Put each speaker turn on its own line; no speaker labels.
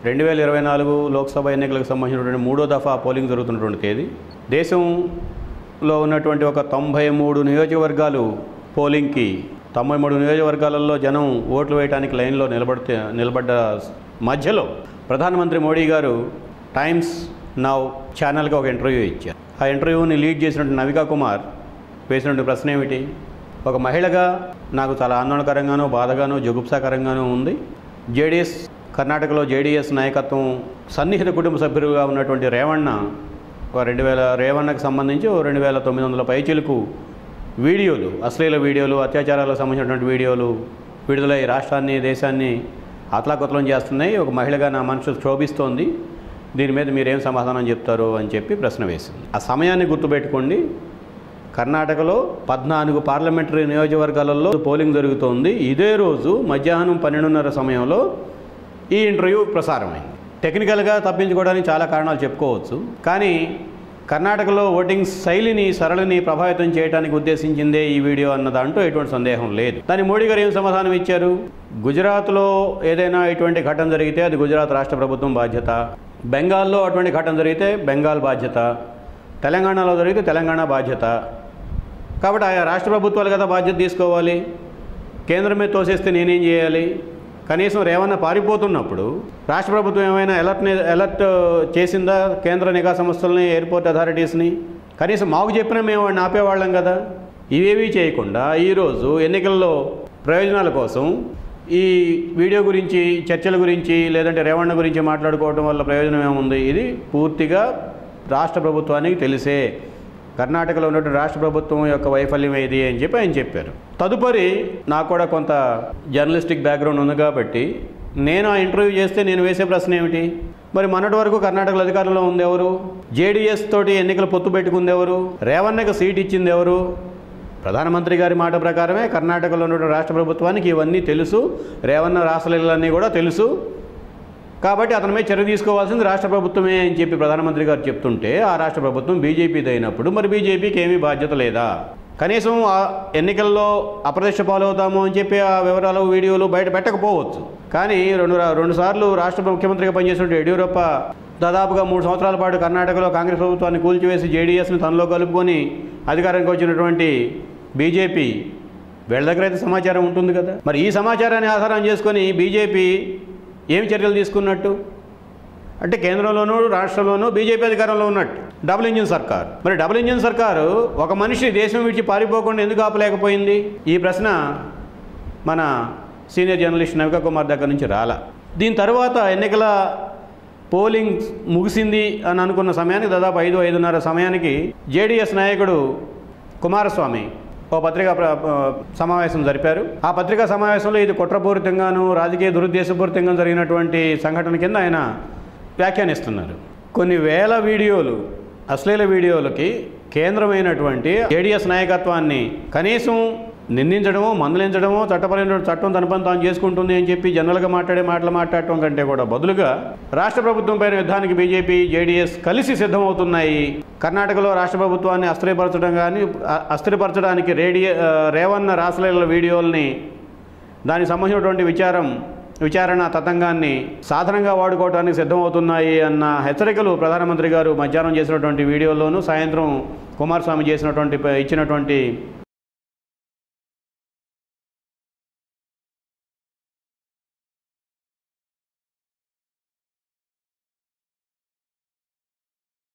2024 లోక్సభ ఎన్నికలకు సంబంధించినటువంటి 3వ దఫా పోలింగ్ జరుగుతున్నటువంటి తేదీ. దేశంలో ఉన్నటువంటి ఒక 93 నియోజకవర్గాలు పోలింగ్కి 93 నియోజకవర్గాలలో జనం ఓట్లు వేయడానికి లైన్లో నిలబడ్డ మధ్యలో ప్రధానమంత్రి మోడీ గారు టైమ్స్ నౌ ఛానల్కి ఒక ఇంటర్వ్యూ ఇచ్చారు. ఆ ఇంటర్వ్యూని లీడ్ చేసినటువంటి నవికా కుమార్ వేసినటువంటి ప్రశ్న ఏమిటి? ఒక మహిళగా నాకు చాలా ఆందోళనకరంగానూ బాధగానూ జుగుప్సాకరంగానూ ఉంది. కర్ణాటకలో జేడీఎస్ నాయకత్వం సన్నిహిత కుటుంబ సభ్యులుగా ఉన్నటువంటి రేవణ్ణకు సంబంధించి 2900 పైచిలకు వీడియోలు, అశ్లీల వీడియోలు, అత్యాచారాలకు సంబంధించినటువంటి వీడియోలు విడుదలై రాష్ట్రాన్ని దేశాన్ని అతలాకుతలం చేస్తున్నాయి. ఒక మహిళగా నా మనసు క్షోభిస్తోంది. దీని మీద మీరేం సమాధానం చెప్తారు అని చెప్పి ప్రశ్న వేసింది. ఆ సమయాన్ని గుర్తుపెట్టుకోండి. కర్ణాటకలో 14 పార్లమెంటరీ నియోజకవర్గాలలో పోలింగ్ జరుగుతోంది. ఇదే రోజు మధ్యాహ్నం 12:30 సమయంలో ఈ ఇంటర్వ్యూ ప్రసారమైంది. టెక్నికల్గా తప్పించుకోవడానికి చాలా కారణాలు చెప్పుకోవచ్చు. కానీ కర్ణాటకలో ఓటింగ్ శైలిని, సరళిని ప్రభావితం చేయడానికి ఉద్దేశించిందే ఈ వీడియో అన్న దాంట్లో ఎటువంటి సందేహం లేదు. దాని మోడీ గారు ఏం సమాధానం ఇచ్చారు? గుజరాత్లో ఏదైనా ఇటువంటి ఘటన జరిగితే అది గుజరాత్ రాష్ట్ర ప్రభుత్వం బాధ్యత, బెంగాల్లో అటువంటి ఘటన జరిగితే బెంగాల్ బాధ్యత, తెలంగాణలో జరిగితే తెలంగాణ బాధ్యత. కాబట్టి ఆయా రాష్ట్ర ప్రభుత్వాలు కదా బాధ్యత తీసుకోవాలి. కేంద్రం మీద తోసేస్తే నేనేం చేయాలి? కనీసం రేవన్న పారిపోతున్నప్పుడు రాష్ట్ర ప్రభుత్వం ఏమైనా అలర్ట్ చేసిందా? కేంద్ర నిఘా సంస్థలని, ఎయిర్పోర్ట్ అథారిటీస్ని కనీసం మాకు చెప్పినా మేము వాడిని ఆపేవాళ్ళం కదా. ఇవేవీ చేయకుండా ఈరోజు ఎన్నికల్లో ప్రయోజనాల కోసం ఈ వీడియో గురించి, చర్చల గురించి, లేదంటే రేవಣ್ణ గురించి మాట్లాడుకోవడం వల్ల ప్రయోజనం ఏముంది? ఇది పూర్తిగా రాష్ట్ర ప్రభుత్వానికి తెలిసే కర్ణాటకలో ఉన్నటువంటి రాష్ట్ర ప్రభుత్వం యొక్క వైఫల్యం ఏది అని చెప్పి ఆయన చెప్పారు. తదుపరి నాకు కూడా కొంత జర్నలిస్టిక్ బ్యాక్గ్రౌండ్ ఉంది కాబట్టి నేను ఆ ఇంటర్వ్యూ చేస్తే నేను వేసే ప్రశ్న ఏమిటి? మరి మొన్నటి వరకు కర్ణాటకలో అధికారంలో ఉంది ఎవరు? జేడీఎస్ తోటి ఎన్నికలు పొత్తు పెట్టుకుంది ఎవరు? రేవన్నకు సీట్ ఇచ్చింది ఎవరు? ప్రధానమంత్రి గారి మాట ప్రకారమే కర్ణాటకలో ఉన్నటువంటి రాష్ట్ర ప్రభుత్వానికి ఇవన్నీ తెలుసు. రేవన్న రాసలీలన్నీ కూడా తెలుసు. కాబట్టి అతని మీద చర్య తీసుకోవాల్సింది రాష్ట్ర ప్రభుత్వమే అని చెప్పి ప్రధానమంత్రి గారు చెప్తుంటే ఆ రాష్ట్ర ప్రభుత్వం బీజేపీది అయినప్పుడు మరి బీజేపీకి ఏమీ బాధ్యత లేదా? కనీసం ఆ ఎన్నికల్లో అప్రతిష్ట పాలవుతాము అని చెప్పి ఆ వివరాలు, వీడియోలు బయట పెట్టకపోవచ్చు. కానీ రెండు సార్లు రాష్ట్ర ముఖ్యమంత్రిగా పనిచేసినటువంటి యడ్యూరప్ప దాదాపుగా 3 సంవత్సరాల పాటు కర్ణాటకలో కాంగ్రెస్ ప్రభుత్వాన్ని కూల్చివేసి జేడీఎస్ని తనలో కలుపుకొని అధికారానికి వచ్చినటువంటి బీజేపీ వీళ్ళ దగ్గర అయితే సమాచారం ఉంటుంది కదా. మరి ఈ సమాచారాన్ని ఆధారం చేసుకొని బీజేపీ ఏమి చర్యలు తీసుకున్నట్టు? అంటే కేంద్రంలోనూ రాష్ట్రంలోనూ బీజేపీ అధికారంలో ఉన్నట్టు. డబుల్ ఇంజిన్ సర్కార్. మరి డబుల్ ఇంజిన్ సర్కారు ఒక మనిషి దేశం విడిచి పారిపోకుండా ఎందుకు ఆపలేకపోయింది? ఈ ప్రశ్న మన సీనియర్ జర్నలిస్ట్ నవికా కుమార్ దగ్గర నుంచి రాలా. దీని తర్వాత ఎన్నికల పోలింగ్ ముగిసింది అని అనుకున్న సమయానికి దాదాపు 5:30 సమయానికి జేడీఎస్ నాయకుడు కుమారస్వామి ఓ పత్రికా సమావేశం జరిపారు. ఆ పత్రికా సమావేశంలో ఇది కుట్రపూరితంగాను, రాజకీయ దురుద్దేశపూరితంగా జరిగినటువంటి సంఘటన కింద ఆయన వ్యాఖ్యానిస్తున్నారు. కొన్ని వేల వీడియోలు, అశ్లీల వీడియోలకి కేంద్రమైనటువంటి జేడీఎస్ నాయకత్వాన్ని కనీసం నిందించడమో, మందలించడమో, చట్టం తన పని తాను చేసుకుంటుంది అని చెప్పి జనరల్గా మాట్లాడటం కంటే కూడా బదులుగా రాష్ట్ర ప్రభుత్వం పైన యుద్ధానికి బీజేపీ, జేడీఎస్ కలిసి సిద్ధమవుతున్నాయి. కర్ణాటకలో రాష్ట్ర ప్రభుత్వాన్ని అస్థిరపరచడానికి రేవన్న రాసలీల వీడియోల్ని, దానికి సంబంధించినటువంటి విచారణ తతంగాన్ని సాధనంగా వాడుకోవడానికి సిద్ధమవుతున్నాయి అన్న హెచ్చరికలు ప్రధానమంత్రి గారు మధ్యాహ్నం చేసినటువంటి వీడియోలోనూ, సాయంత్రం కుమారస్వామి ఇచ్చినటువంటి